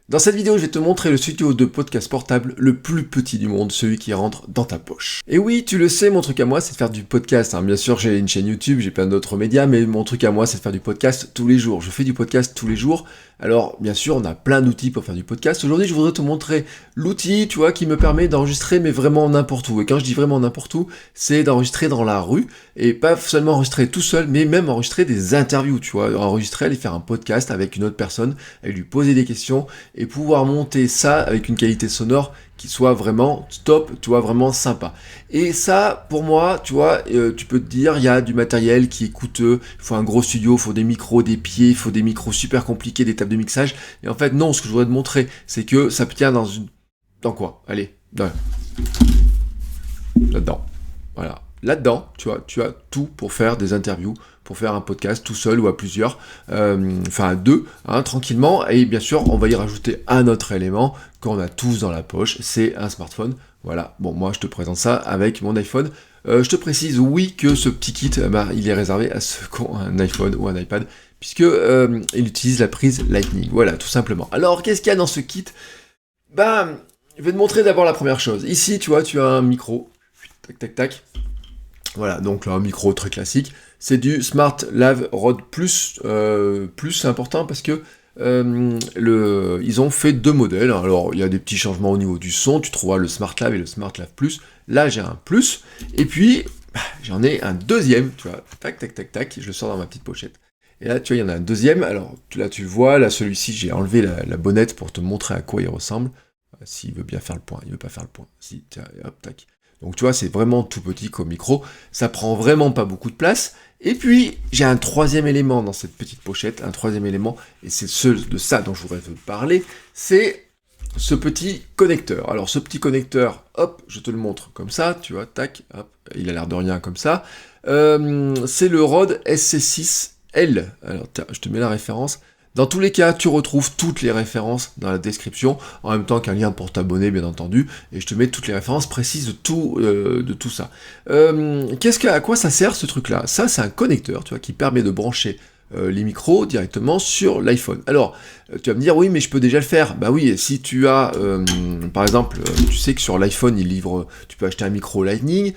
Dans cette vidéo, je vais te montrer le studio de podcast portable le plus petit du monde, celui qui rentre dans ta poche. Et oui, tu le sais, mon truc à moi, c'est de faire du podcast. Bien sûr, j'ai une chaîne YouTube, j'ai plein d'autres médias, mais mon truc à moi, c'est de faire du podcast tous les jours. Je fais du podcast tous les jours. Alors, bien sûr, on a plein d'outils pour faire du podcast. Aujourd'hui, je voudrais te montrer l'outil, tu vois, qui me permet d'enregistrer, mais vraiment n'importe où. Et quand je dis vraiment n'importe où, c'est d'enregistrer dans la rue, et pas seulement enregistrer tout seul, mais même enregistrer des interviews, tu vois. Enregistrer, aller faire un podcast avec une autre personne, aller lui poser des questions, et pouvoir monter ça avec une qualité sonore qui soit vraiment top, tu vois, vraiment sympa. Et ça, pour moi, tu vois, tu peux te dire, il y a du matériel qui est coûteux, il faut un gros studio, il faut des micros, des pieds, il faut des micros super compliqués, des tables de mixage. Et en fait, non, ce que je voudrais te montrer, c'est que ça tient dans une... Dans quoi? Allez, là-dedans. Voilà. Là-dedans, tu vois, tu as tout pour faire des interviews, pour faire un podcast tout seul ou à plusieurs, enfin à deux, tranquillement. Et bien sûr, on va y rajouter un autre élément qu'on a tous dans la poche, c'est un smartphone. Voilà, bon, moi je te présente ça avec mon iPhone. Je te précise, oui, que ce petit kit, il est réservé à ceux qui ont un iPhone ou un iPad, puisque il utilise la prise Lightning. Voilà, tout simplement. Alors, qu'est-ce qu'il y a dans ce kit? Je vais te montrer d'abord la première chose. Ici, tu vois, tu as un micro. Tac, tac, tac. Voilà, donc là, un micro très classique. C'est du Smart Lav Rode Plus. Plus, c'est important parce que ils ont fait deux modèles. Alors, il y a des petits changements au niveau du son. Tu trouveras le Smart Lav et le Smart Lav Plus. Là, j'ai un Plus. Et puis, j'en ai un deuxième. Tu vois, tac, tac, tac, tac. Je le sors dans ma petite pochette. Et là, tu vois, il y en a un deuxième. Alors, là, tu le vois. Là, celui-ci, j'ai enlevé la bonnette pour te montrer à quoi il ressemble. S'il veut bien faire le point. Il veut pas faire le point. Si, tiens, hop, tac. Donc tu vois, c'est vraiment tout petit comme micro, ça prend vraiment pas beaucoup de place. Et puis, j'ai un troisième élément dans cette petite pochette, un troisième élément, et c'est de ça dont je voudrais te parler, c'est ce petit connecteur. Alors ce petit connecteur, hop, je te le montre comme ça, tu vois, tac, hop, il a l'air de rien comme ça. C'est le Rode SC6L. Alors je te mets la référence. Dans tous les cas, tu retrouves toutes les références dans la description, en même temps qu'un lien pour t'abonner, bien entendu, et je te mets toutes les références précises de tout ça. À quoi ça sert ce truc-là? Ça, c'est un connecteur, tu vois, qui permet de brancher les micros directement sur l'iPhone. Alors, tu vas me dire, oui, mais je peux déjà le faire. Bah oui, si tu as, par exemple, tu sais que sur l'iPhone, tu peux acheter un micro Lightning.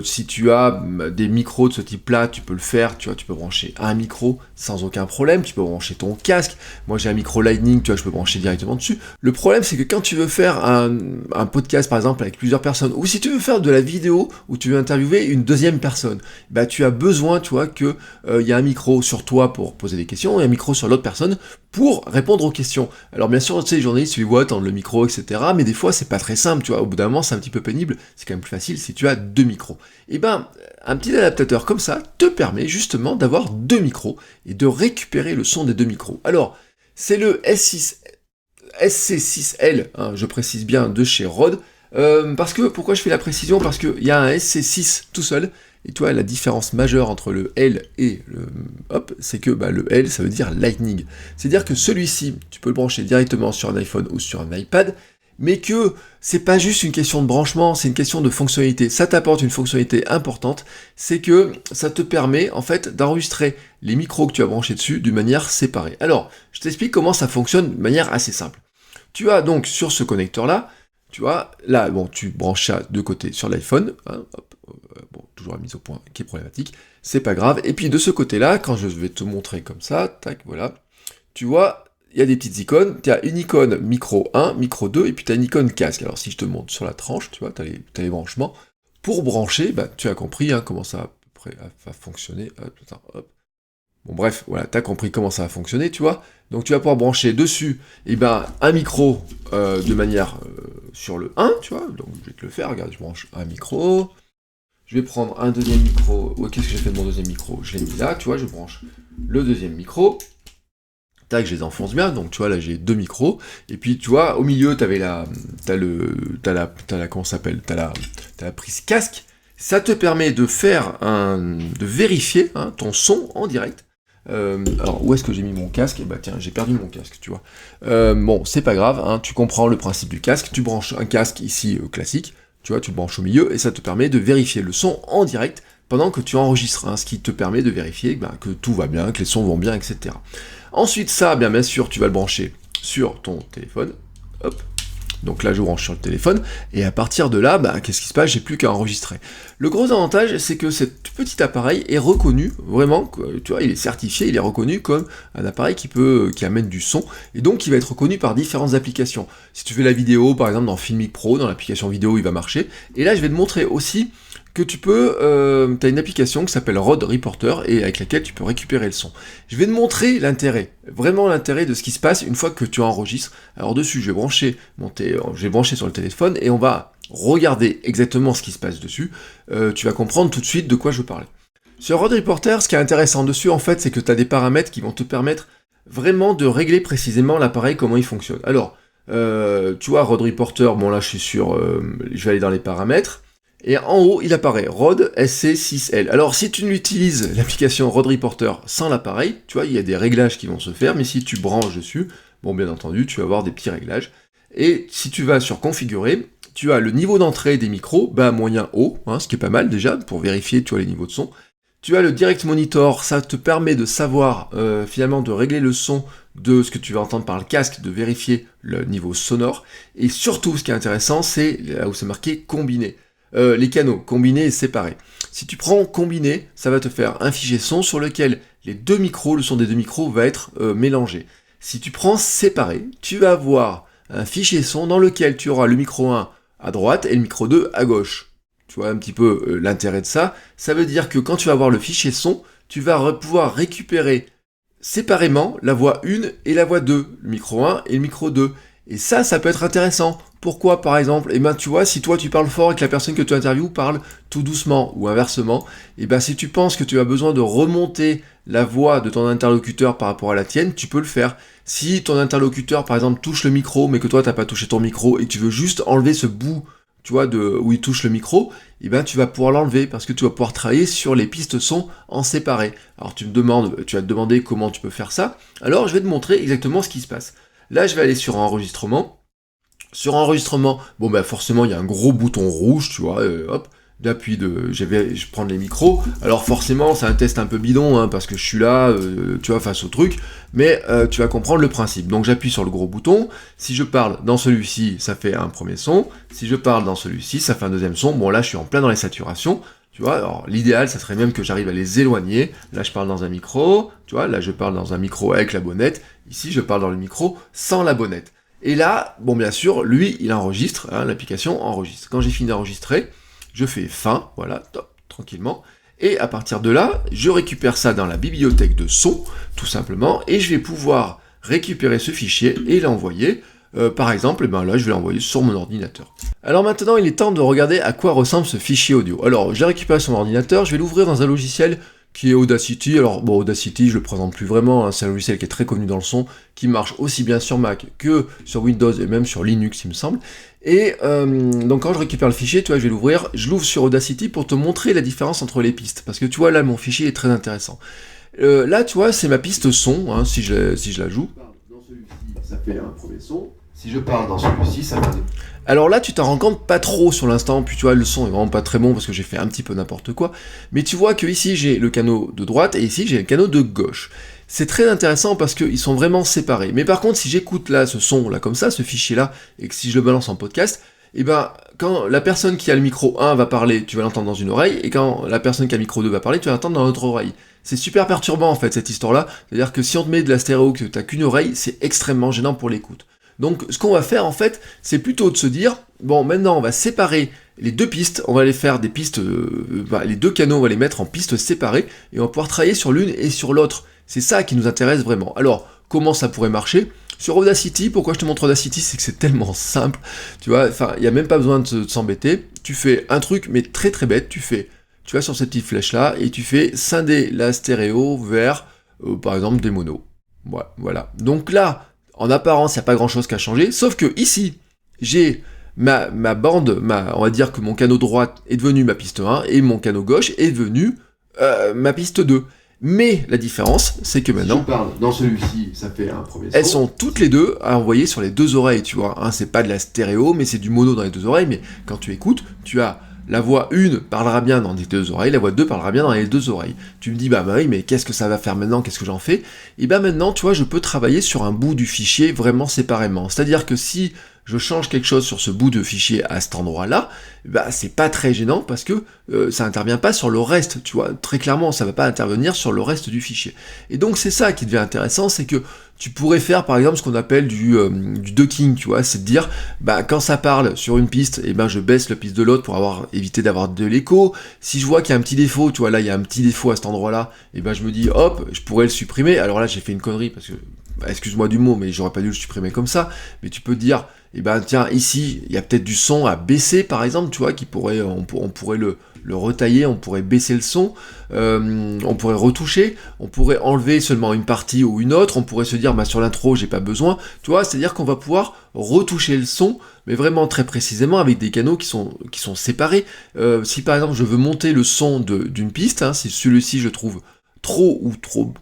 Si tu as des micros de ce type-là, tu peux le faire. Tu vois, tu peux brancher un micro sans aucun problème. Tu peux brancher ton casque. Moi, j'ai un micro Lightning, tu vois, je peux brancher directement dessus. Le problème, c'est que quand tu veux faire un podcast, par exemple, avec plusieurs personnes, ou si tu veux faire de la vidéo où tu veux interviewer une deuxième personne, bah tu as besoin, tu vois, que il y a un micro sur toi pour poser des questions et un micro sur l'autre personne pour répondre aux questions. Alors bien sûr, tu sais, les journalistes, tu vois, tendent le micro, etc. Mais des fois, c'est pas très simple, tu vois. Au bout d'un moment, c'est un petit peu pénible. C'est quand même plus facile si tu as deux micros. Et un petit adaptateur comme ça te permet justement d'avoir deux micros et de récupérer le son des deux micros. Alors, c'est le SC6L, je précise bien, de chez Rode. Pourquoi je fais la précision? Parce qu'il y a un SC6 tout seul, et tu vois, la différence majeure entre le L et le c'est que le L, ça veut dire Lightning. C'est-à-dire que celui-ci, tu peux le brancher directement sur un iPhone ou sur un iPad, mais que c'est pas juste une question de branchement, c'est une question de fonctionnalité. Ça t'apporte une fonctionnalité importante, c'est que ça te permet en fait d'enregistrer les micros que tu as branchés dessus d'une manière séparée. Alors, je t'explique comment ça fonctionne de manière assez simple. Tu as donc sur ce connecteur-là, tu vois, là, bon, tu branches ça de côté sur l'iPhone, toujours la mise au point qui est problématique, c'est pas grave. Et puis de ce côté-là, quand je vais te montrer comme ça, tac, voilà, tu vois, il y a des petites icônes, tu as une icône micro 1, micro 2, et puis tu as une icône casque. Alors si je te montre sur la tranche, tu vois, tu as les branchements. Pour brancher, tu as compris comment ça à peu près va fonctionner. Hop. Bon bref, voilà, t'as compris comment ça va fonctionner, tu vois. Donc tu vas pouvoir brancher dessus un micro de manière sur le 1, tu vois. Donc je vais te le faire, regarde, je branche un micro. Je vais prendre un deuxième micro. Qu'est-ce que j'ai fait de mon deuxième micro? Je l'ai mis là, tu vois, je branche le deuxième micro. Tac, je les enfonce bien, donc tu vois, là j'ai deux micros. Et puis tu vois, au milieu, t'as la prise casque. Ça te permet de vérifier ton son en direct. Alors, où est-ce que j'ai mis mon casque? Tiens, j'ai perdu mon casque, tu vois. Bon, c'est pas grave, tu comprends le principe du casque. Tu branches un casque ici classique, tu vois, tu le branches au milieu, et ça te permet de vérifier le son en direct pendant que tu enregistres, ce qui te permet de vérifier que tout va bien, que les sons vont bien, etc. Ensuite, ça, bien sûr, tu vas le brancher sur ton téléphone, hop, donc là je branche sur le téléphone, et à partir de là, qu'est-ce qui se passe? J'ai plus qu'à enregistrer. Le gros avantage, c'est que ce petit appareil est reconnu, vraiment, tu vois, il est certifié, il est reconnu comme un appareil qui amène du son, et donc il va être reconnu par différentes applications. Si tu fais la vidéo, par exemple dans Filmic Pro, dans l'application vidéo, il va marcher, et là je vais te montrer aussi que tu peux, tu as une application qui s'appelle Rode Reporter et avec laquelle tu peux récupérer le son. Je vais te montrer l'intérêt, vraiment l'intérêt de ce qui se passe une fois que tu enregistres. Alors dessus, je vais brancher sur le téléphone et on va regarder exactement ce qui se passe dessus. Tu vas comprendre tout de suite de quoi je parlais. Sur Rode Reporter, ce qui est intéressant dessus, en fait, c'est que tu as des paramètres qui vont te permettre vraiment de régler précisément l'appareil, comment il fonctionne. Alors, tu vois, Rode Reporter, bon là je vais aller dans les paramètres. Et en haut, il apparaît Rode SC6L. Alors, si tu utilises l'application Rode Reporter sans l'appareil, tu vois, il y a des réglages qui vont se faire, mais si tu branches dessus, bon, bien entendu, tu vas avoir des petits réglages. Et si tu vas sur Configurer, tu as le niveau d'entrée des micros, bas, moyen, haut, ce qui est pas mal déjà, pour vérifier, tu vois, les niveaux de son. Tu as le Direct Monitor, ça te permet de savoir, finalement, de régler le son de ce que tu vas entendre par le casque, de vérifier le niveau sonore. Et surtout, ce qui est intéressant, c'est là où c'est marqué Combiné. Les canaux, combinés et séparés. Si tu prends combiné, ça va te faire un fichier son sur lequel les deux micros, le son des deux micros va être mélangé. Si tu prends séparé, tu vas avoir un fichier son dans lequel tu auras le micro 1 à droite et le micro 2 à gauche. Tu vois un petit peu l'intérêt de ça. Ça veut dire que quand tu vas avoir le fichier son, tu vas pouvoir récupérer séparément la voix 1 et la voix 2, le micro 1 et le micro 2. Et ça peut être intéressant. Pourquoi, par exemple? Tu vois, si toi tu parles fort et que la personne que tu interviews parle tout doucement, ou inversement, si tu penses que tu as besoin de remonter la voix de ton interlocuteur par rapport à la tienne, tu peux le faire. Si ton interlocuteur, par exemple, touche le micro, mais que toi t'as pas touché ton micro, et que tu veux juste enlever ce bout, tu vois, où il touche le micro, tu vas pouvoir l'enlever, parce que tu vas pouvoir travailler sur les pistes son en séparé. Alors tu vas te demander comment tu peux faire ça, alors je vais te montrer exactement ce qui se passe. Là, je vais aller sur enregistrement. Sur enregistrement, forcément, il y a un gros bouton rouge, tu vois, hop, je vais prendre les micros. Alors forcément, c'est un test un peu bidon, parce que je suis là, tu vois, face au truc, mais tu vas comprendre le principe. Donc j'appuie sur le gros bouton. Si je parle dans celui-ci, ça fait un premier son. Si je parle dans celui-ci, ça fait un deuxième son. Bon, là, je suis en plein dans les saturations. Tu vois, alors l'idéal, ça serait même que j'arrive à les éloigner. Là, je parle dans un micro, tu vois, là, je parle dans un micro avec la bonnette. Ici, je parle dans le micro sans la bonnette. Et là, bien sûr, lui, il enregistre, l'application enregistre. Quand j'ai fini d'enregistrer, je fais fin, voilà, top, tranquillement. Et à partir de là, je récupère ça dans la bibliothèque de son, tout simplement, et je vais pouvoir récupérer ce fichier et l'envoyer. Par exemple, là, je vais l'envoyer sur mon ordinateur. Alors maintenant, il est temps de regarder à quoi ressemble ce fichier audio. Alors, j'ai récupéré sur mon ordinateur, je vais l'ouvrir dans un logiciel qui est Audacity. Alors Audacity, je le présente plus vraiment, c'est un logiciel qui est très connu dans le son, qui marche aussi bien sur Mac que sur Windows et même sur Linux, il me semble. Et donc quand je récupère le fichier, tu vois, je vais l'ouvrir, je l'ouvre sur Audacity pour te montrer la différence entre les pistes, parce que tu vois, là, mon fichier est très intéressant. Là, tu vois, c'est ma piste son, si je la joue. Dans celui-ci, ça fait un premier son. Si je parle dans celui-ci, ça fait un... Alors là, tu t'en rends compte pas trop sur l'instant, puis tu vois, le son est vraiment pas très bon parce que j'ai fait un petit peu n'importe quoi, mais tu vois que ici j'ai le canot de droite et ici j'ai le canot de gauche. C'est très intéressant parce qu'ils sont vraiment séparés. Mais par contre, si j'écoute là ce son là comme ça, ce fichier là, et que si je le balance en podcast, quand la personne qui a le micro 1 va parler, tu vas l'entendre dans une oreille, et quand la personne qui a le micro 2 va parler, tu vas l'entendre dans l'autre oreille. C'est super perturbant en fait cette histoire-là, c'est-à-dire que si on te met de la stéréo que t'as qu'une oreille, c'est extrêmement gênant pour l'écoute. Donc ce qu'on va faire en fait, c'est plutôt de se dire, maintenant on va séparer les deux pistes, on va les faire des pistes, les deux canaux on va les mettre en pistes séparées, et on va pouvoir travailler sur l'une et sur l'autre. C'est ça qui nous intéresse vraiment. Alors, comment ça pourrait marcher ? Sur Audacity, pourquoi je te montre Audacity, c'est que c'est tellement simple, tu vois, il n'y a même pas besoin de s'embêter, tu fais un truc, mais très très bête, tu vas sur cette petite flèche là, et tu fais scinder la stéréo vers, par exemple, des monos. Voilà. Donc là, en apparence, il n'y a pas grand chose qu'à changer, sauf que ici, j'ai ma bande, on va dire que mon canot droite est devenu ma piste 1, et mon canot gauche est devenu ma piste 2. Mais la différence, c'est que maintenant, je parle dans celui-ci, ça fait un premier son. Elles sont toutes les deux à envoyer sur les deux oreilles, tu vois. C'est pas de la stéréo, mais c'est du mono dans les deux oreilles, mais quand tu écoutes, tu as la voix 1 parlera bien dans les deux oreilles, la voix 2 parlera bien dans les deux oreilles. Tu me dis, bah oui, mais qu'est-ce que ça va faire maintenant, qu'est-ce que j'en fais? Et ben maintenant, tu vois, je peux travailler sur un bout du fichier vraiment séparément. C'est-à-dire que si je change quelque chose sur ce bout de fichier à cet endroit-là, bah c'est pas très gênant parce que ça intervient pas sur le reste, tu vois, très clairement, ça va pas intervenir sur le reste du fichier. Et donc c'est ça qui devient intéressant, c'est que tu pourrais faire par exemple ce qu'on appelle du ducking, tu vois, c'est de dire, bah quand ça parle sur une piste, et ben je baisse le piste de l'autre pour éviter d'avoir de l'écho. Si je vois qu'il y a un petit défaut, tu vois, là il y a un petit défaut à cet endroit-là, et ben je me dis, hop, je pourrais le supprimer. Alors là j'ai fait une connerie parce que, excuse-moi du mot, mais j'aurais pas dû le supprimer comme ça, mais tu peux dire, et ben tiens, ici, il y a peut-être du son à baisser, par exemple, tu vois, on pourrait le retailler, on pourrait baisser le son, on pourrait retoucher, on pourrait enlever seulement une partie ou une autre, on pourrait se dire, bah sur l'intro, j'ai pas besoin, tu vois, c'est-à-dire qu'on va pouvoir retoucher le son, mais vraiment très précisément avec des canaux qui sont séparés. Si par exemple, je veux monter le son d'une piste, hein, si celui-ci, je trouve trop ou trop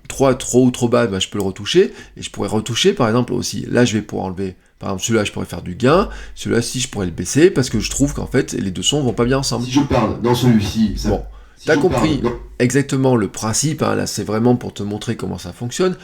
bas, bah, je peux le retoucher, et je pourrais retoucher, par exemple, aussi, là, je vais pouvoir enlever. Par exemple, celui-là, je pourrais faire du gain, celui-là-ci, je pourrais le baisser, parce que je trouve qu'en fait, les deux sons vont pas bien ensemble. Si je parle dans celui-ci, ça... Bon, t'as compris exactement le principe, hein, là c'est vraiment pour te montrer comment ça fonctionne.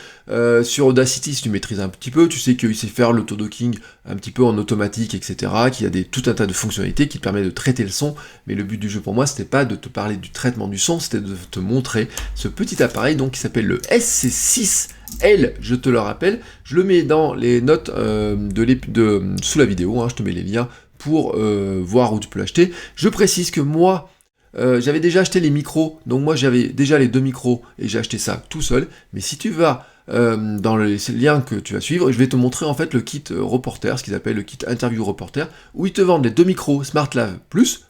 Sur Audacity, si tu maîtrises un petit peu, tu sais qu'il sait faire l'auto-docking un petit peu en automatique, etc., qu'il y a tout un tas de fonctionnalités qui te permettent de traiter le son, mais le but du jeu pour moi, c'était pas de te parler du traitement du son, c'était de te montrer ce petit appareil donc qui s'appelle le SC6L, je te le rappelle, je le mets dans les notes sous la vidéo, hein, je te mets les liens pour voir où tu peux l'acheter. Je précise que moi, j'avais déjà acheté les micros, donc moi j'avais déjà les deux micros et j'ai acheté ça tout seul, mais si tu vas dans les liens que tu vas suivre, je vais te montrer en fait le kit reporter, ce qu'ils appellent le kit interview reporter, où ils te vendent les deux micros SmartLav plus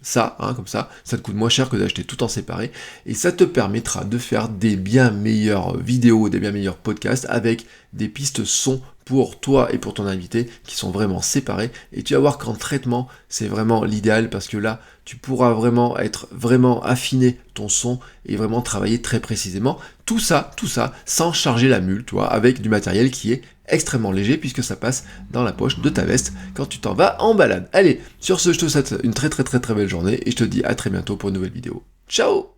ça, hein, comme ça te coûte moins cher que d'acheter tout en séparé, et ça te permettra de faire des bien meilleures vidéos, des bien meilleurs podcasts avec des pistes son pour toi et pour ton invité qui sont vraiment séparés, et tu vas voir qu'en traitement c'est vraiment l'idéal parce que là tu pourras vraiment affiner ton son et vraiment travailler très précisément, tout ça sans charger la mule, tu vois, avec du matériel qui est extrêmement léger puisque ça passe dans la poche de ta veste quand tu t'en vas en balade. Allez, sur ce je te souhaite une très belle journée et je te dis à très bientôt pour une nouvelle vidéo. Ciao!